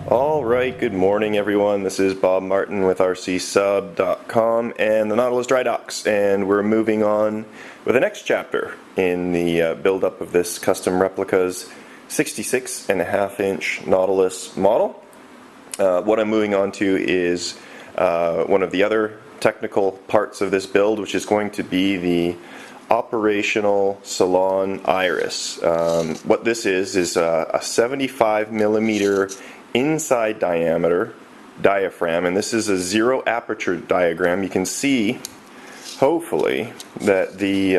Alright, good morning everyone. This is Bob Martin with RCSub.com and the Nautilus Dry Docks, and we're moving on with the next chapter in the build-up of this custom replica's 66.5-inch Nautilus model. What I'm moving on to is one of the other technical parts of this build, which is going to be the operational Salon Iris. What this is a 75 millimeter inside diameter diaphragm, and this is a zero aperture diagram. You can see, hopefully, that the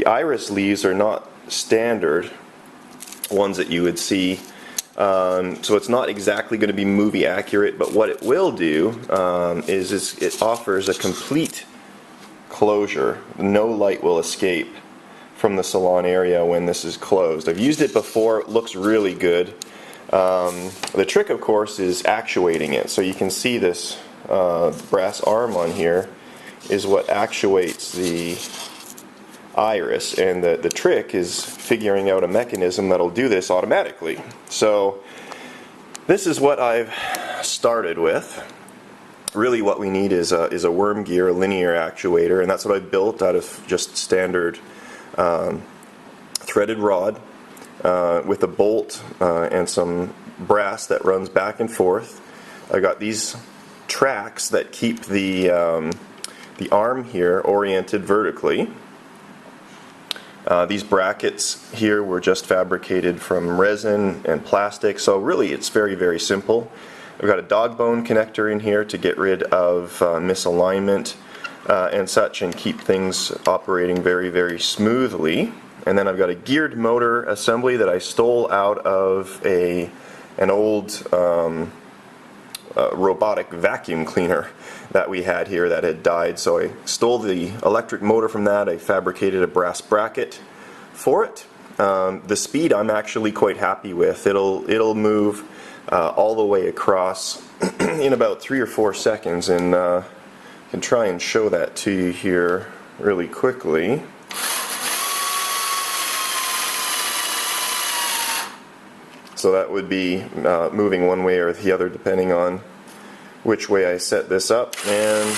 iris leaves are not standard ones that you would see, so it's not exactly going to be movie accurate, but what it will do is it offers a complete closure. No light will escape from the salon area when this is closed. I've used it before. It looks really good. The trick, of course, is actuating it. So you can see this brass arm on here is what actuates the iris, and the trick is figuring out a mechanism that'll do this automatically. So this is what I've started with. Really what we need is a worm gear, a linear actuator, and that's what I built out of just standard threaded rod with a bolt and some brass that runs back and forth. I got these tracks that keep the arm here oriented vertically. These brackets here were just fabricated from resin and plastic, so really it's very, very simple. I've got a dog bone connector in here to get rid of misalignment and such, and keep things operating very, very smoothly. And then I've got a geared motor assembly that I stole out of an old robotic vacuum cleaner that we had here that had died. So I stole the electric motor from that. I fabricated a brass bracket for it. The speed I'm actually quite happy with. It'll move all the way across in about 3 or 4 seconds, and I can try and show that to you here really quickly. So that would be moving one way or the other depending on which way I set this up, and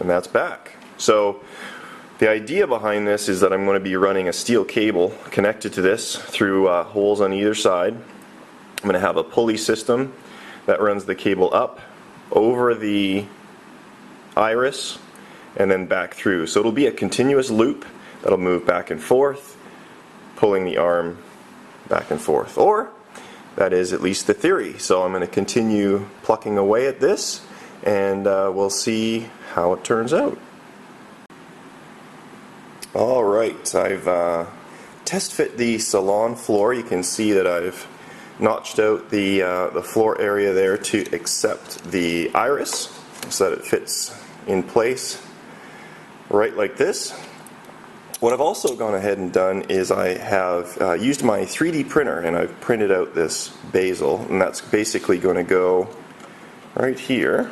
that's back. So the idea behind this is that I'm going to be running a steel cable connected to this through holes on either side. I'm going to have a pulley system that runs the cable up over the iris and then back through. So it'll be a continuous loop that'll move back and forth, pulling the arm back and forth. Or that is at least the theory. So I'm going to continue plucking away at this, and we'll see how it turns out. Alright, I've test fit the salon floor. You can see that I've notched out the floor area there to accept the iris so that it fits in place right like this. What I've also gone ahead and done is I have used my 3D printer, and I've printed out this bezel, and that's basically going to go right here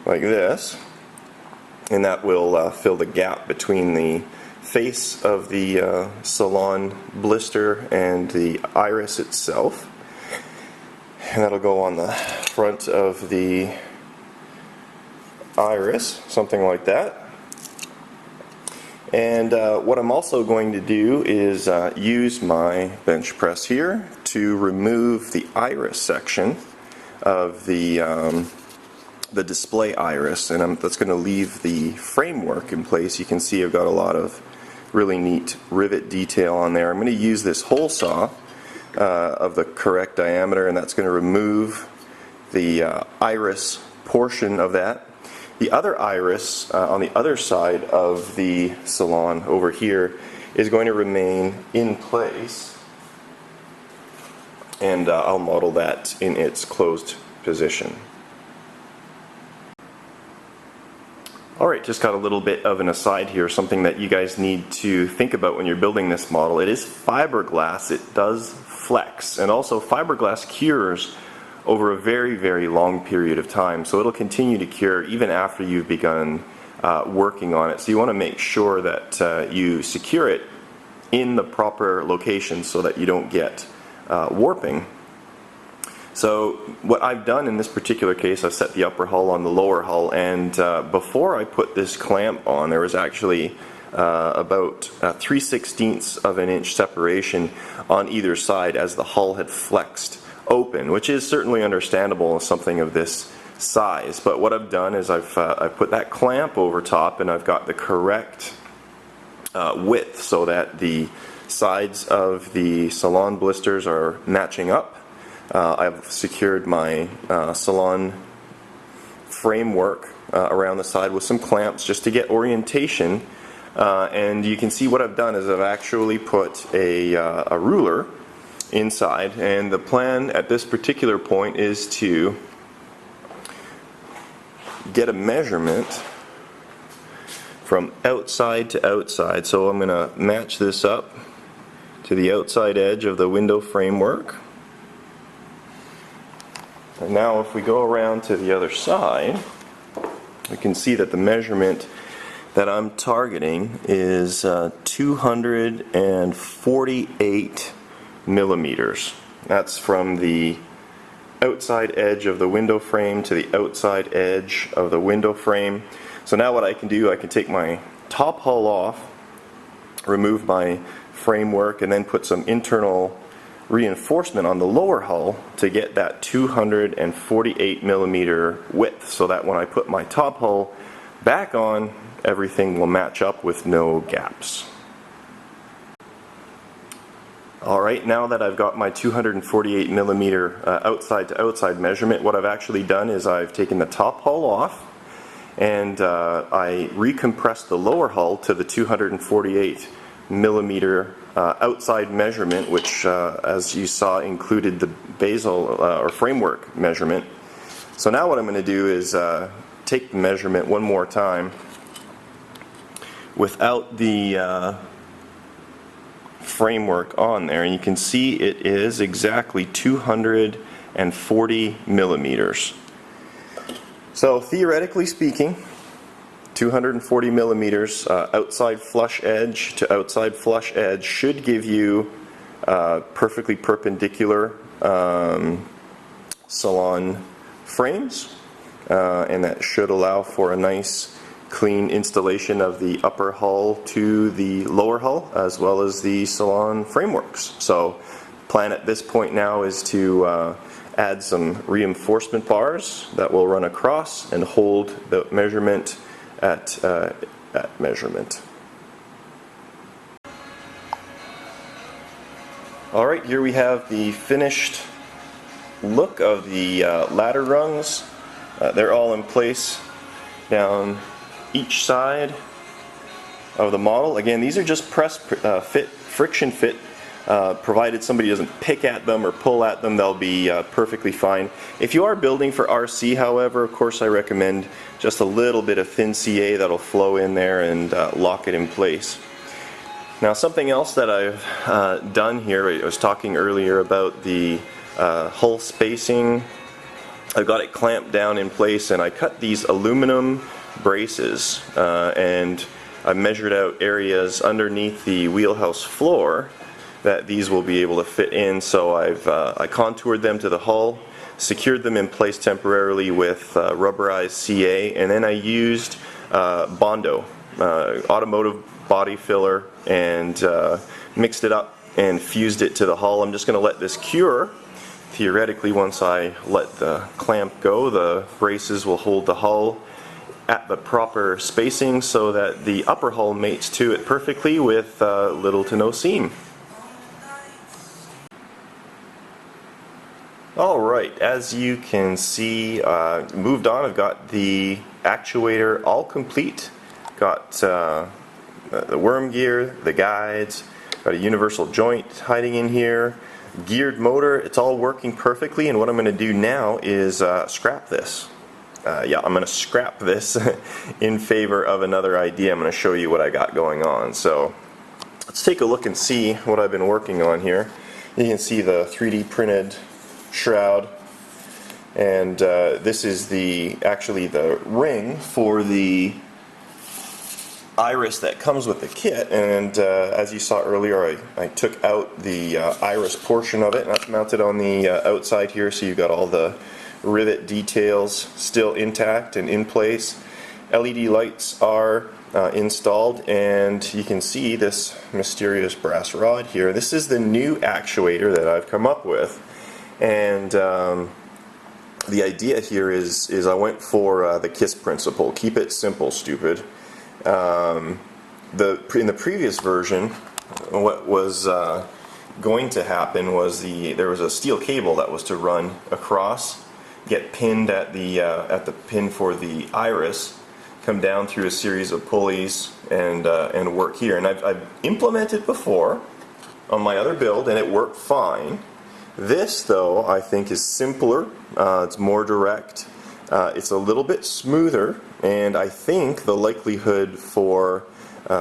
like this, and that will fill the gap between the face of the salon blister and the iris itself, and that'll go on the front of the iris, something like that. And what I'm also going to do is use my bench press here to remove the iris section of the display iris, and that's going to leave the framework in place. You can see I've got a lot of really neat rivet detail on there. I'm going to use this hole saw of the correct diameter, and that's going to remove the iris portion of that. The other iris on the other side of the salon over here is going to remain in place, and I'll model that in its closed position. Alright, just got a little bit of an aside here, something that you guys need to think about when you're building this model. It is fiberglass. It does flex, and also fiberglass cures over a very, very long period of time, so it'll continue to cure even after you've begun working on it. So you want to make sure that you secure it in the proper location so that you don't get warping. So what I've done in this particular case, I've set the upper hull on the lower hull, and before I put this clamp on, there was actually about 3/16 of an inch separation on either side as the hull had flexed open, which is certainly understandable in something of this size. But what I've done is I've put that clamp over top, and I've got the correct width so that the sides of the Salon blisters are matching up. I've secured my Salon framework around the side with some clamps just to get orientation, and you can see what I've done is I've actually put a ruler inside, and the plan at this particular point is to get a measurement from outside to outside. So I'm going to match this up to the outside edge of the window framework. And now if we go around to the other side, we can see that the measurement that I'm targeting is 248 millimeters. That's from the outside edge of the window frame to the outside edge of the window frame. So now what I can do, I can take my top hull off, remove my framework, and then put some internal reinforcement on the lower hull to get that 248 millimeter width, so that when I put my top hull back on, everything will match up with no gaps. Alright, now that I've got my 248 millimeter outside to outside measurement, what I've actually done is I've taken the top hull off, and I recompressed the lower hull to the 248 millimeter outside measurement, which as you saw included the basal or framework measurement. So now what I'm going to do is take the measurement one more time without the framework on there, and you can see it is exactly 240 millimeters. So theoretically speaking, 240 millimeters outside flush edge to outside flush edge should give you perfectly perpendicular Salon frames, and that should allow for a nice clean installation of the upper hull to the lower hull as well as the Salon frameworks. So plan at this point now is to add some reinforcement bars that will run across and hold the measurement at measurement. Alright, here we have the finished look of the ladder rungs. They're all in place down each side of the model. Again, these are just press fit, friction fit. Provided somebody doesn't pick at them or pull at them, they'll be perfectly fine. If you are building for RC, however, of course I recommend just a little bit of thin CA that'll flow in there and lock it in place. Now, something else that I've done here, I was talking earlier about the hull spacing. I've got it clamped down in place, and I cut these aluminum braces and I measured out areas underneath the wheelhouse floor that these will be able to fit in. So I contoured them to the hull, secured them in place temporarily with rubberized CA, and then I used Bondo, automotive body filler, and mixed it up and fused it to the hull. I'm just going to let this cure. Theoretically, once I let the clamp go, the braces will hold the hull at the proper spacing so that the upper hull mates to it perfectly with little to no seam. Alright, as you can see, moved on. I've got the actuator all complete. Got the worm gear, the guides, got a universal joint hiding in here, geared motor. It's all working perfectly, and what I'm going to do now is scrap this. Yeah, I'm going to scrap this in favor of another idea. I'm going to show you what I got going on. So let's take a look and see what I've been working on here. You can see the 3D printed shroud, and this is actually the ring for the Iris that comes with the kit, and as you saw earlier, I took out the Iris portion of it, and that's mounted on the outside here, so you've got all the rivet details still intact and in place. LED lights are installed, and you can see this mysterious brass rod here. This is the new actuator that I've come up with, and the idea here is I went for the KISS principle. Keep it simple, stupid. In the previous version, what was going to happen was there was a steel cable that was to run across, get pinned at the pin for the Iris, come down through a series of pulleys, and work here. And I've implemented before on my other build, and it worked fine. This, though, I think is simpler. It's more direct. It's a little bit smoother, and I think the likelihood for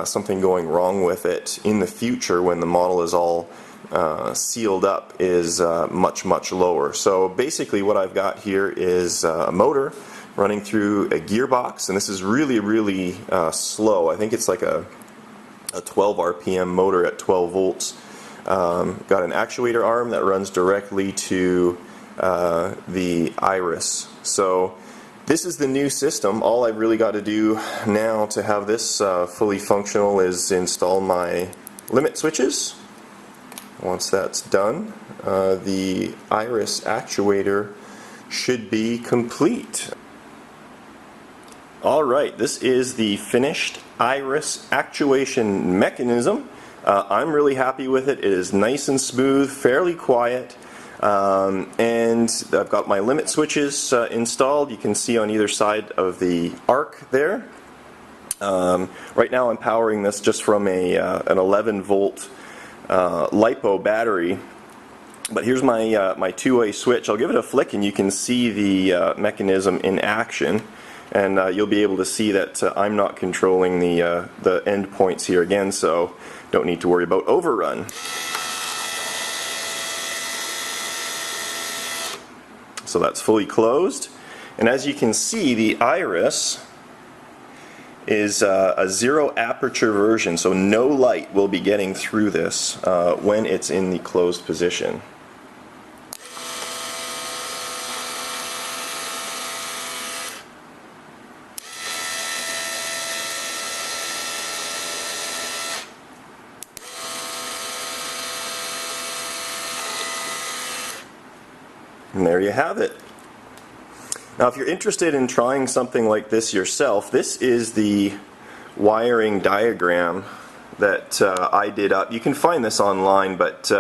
something going wrong with it in the future when the model is all sealed up is much, much lower. So basically what I've got here is a motor running through a gearbox, and this is really, really slow. I think it's like a 12 RPM motor at 12 volts. Got an actuator arm that runs directly to the Iris. So this is the new system. All I've really got to do now to have this fully functional is install my limit switches. Once that's done, the Iris actuator should be complete. Alright, this is the finished Iris actuation mechanism. I'm really happy with it. It is nice and smooth, fairly quiet, and I've got my limit switches installed. You can see on either side of the arc there. Right now I'm powering this just from an 11 volt LiPo battery, but here's my two-way switch. I'll give it a flick and you can see the mechanism in action, and you'll be able to see that I'm not controlling the end points here again, so don't need to worry about overrun. So that's fully closed, and as you can see, the Iris is a zero aperture version, so no light will be getting through this when it's in the closed position. And there you have it. Now if you're interested in trying something like this yourself, this is the wiring diagram that I did up. You can find this online, but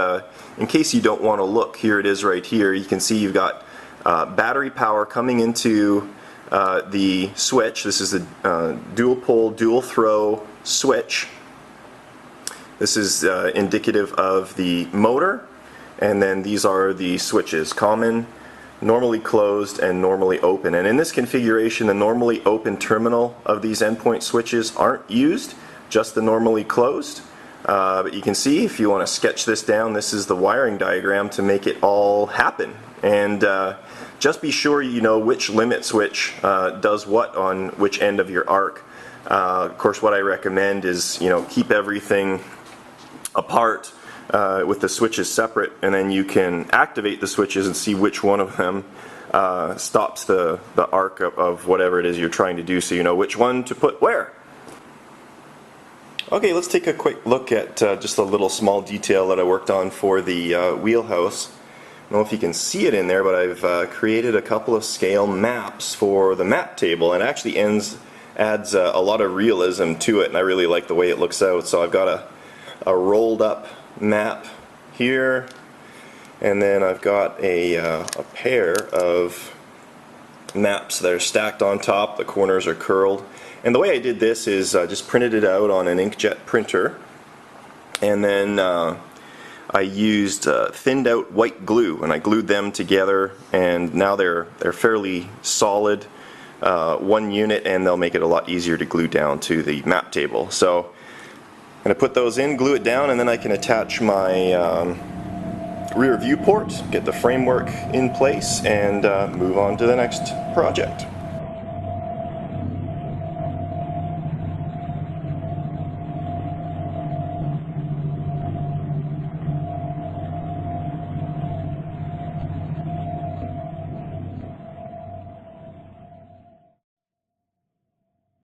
in case you don't want to look, here it is right here. You can see you've got battery power coming into the switch. This is a dual pole, dual throw switch. This is indicative of the motor. And then these are the switches: common, normally closed, and normally open. And in this configuration, the normally open terminal of these endpoint switches aren't used, just the normally closed. But you can see, if you want to sketch this down, this is the wiring diagram to make it all happen. And just be sure you know which limit switch does what on which end of your arc. Of course, what I recommend is, keep everything apart, with the switches separate, and then you can activate the switches and see which one of them stops the arc of whatever it is you're trying to do, so you know which one to put where. Okay, let's take a quick look at just a little small detail that I worked on for the wheelhouse. I don't know if you can see it in there, but I've created a couple of scale maps for the map table, and it actually adds a lot of realism to it, and I really like the way it looks out. So I've got a rolled up map here, and then I've got a pair of maps that are stacked on top. The corners are curled, and the way I did this is just printed it out on an inkjet printer, and then I used thinned out white glue, and I glued them together, and now they're fairly solid, one unit, and they'll make it a lot easier to glue down to the map table. So I'm going to put those in, glue it down, and then I can attach my rear viewport, get the framework in place, and move on to the next project.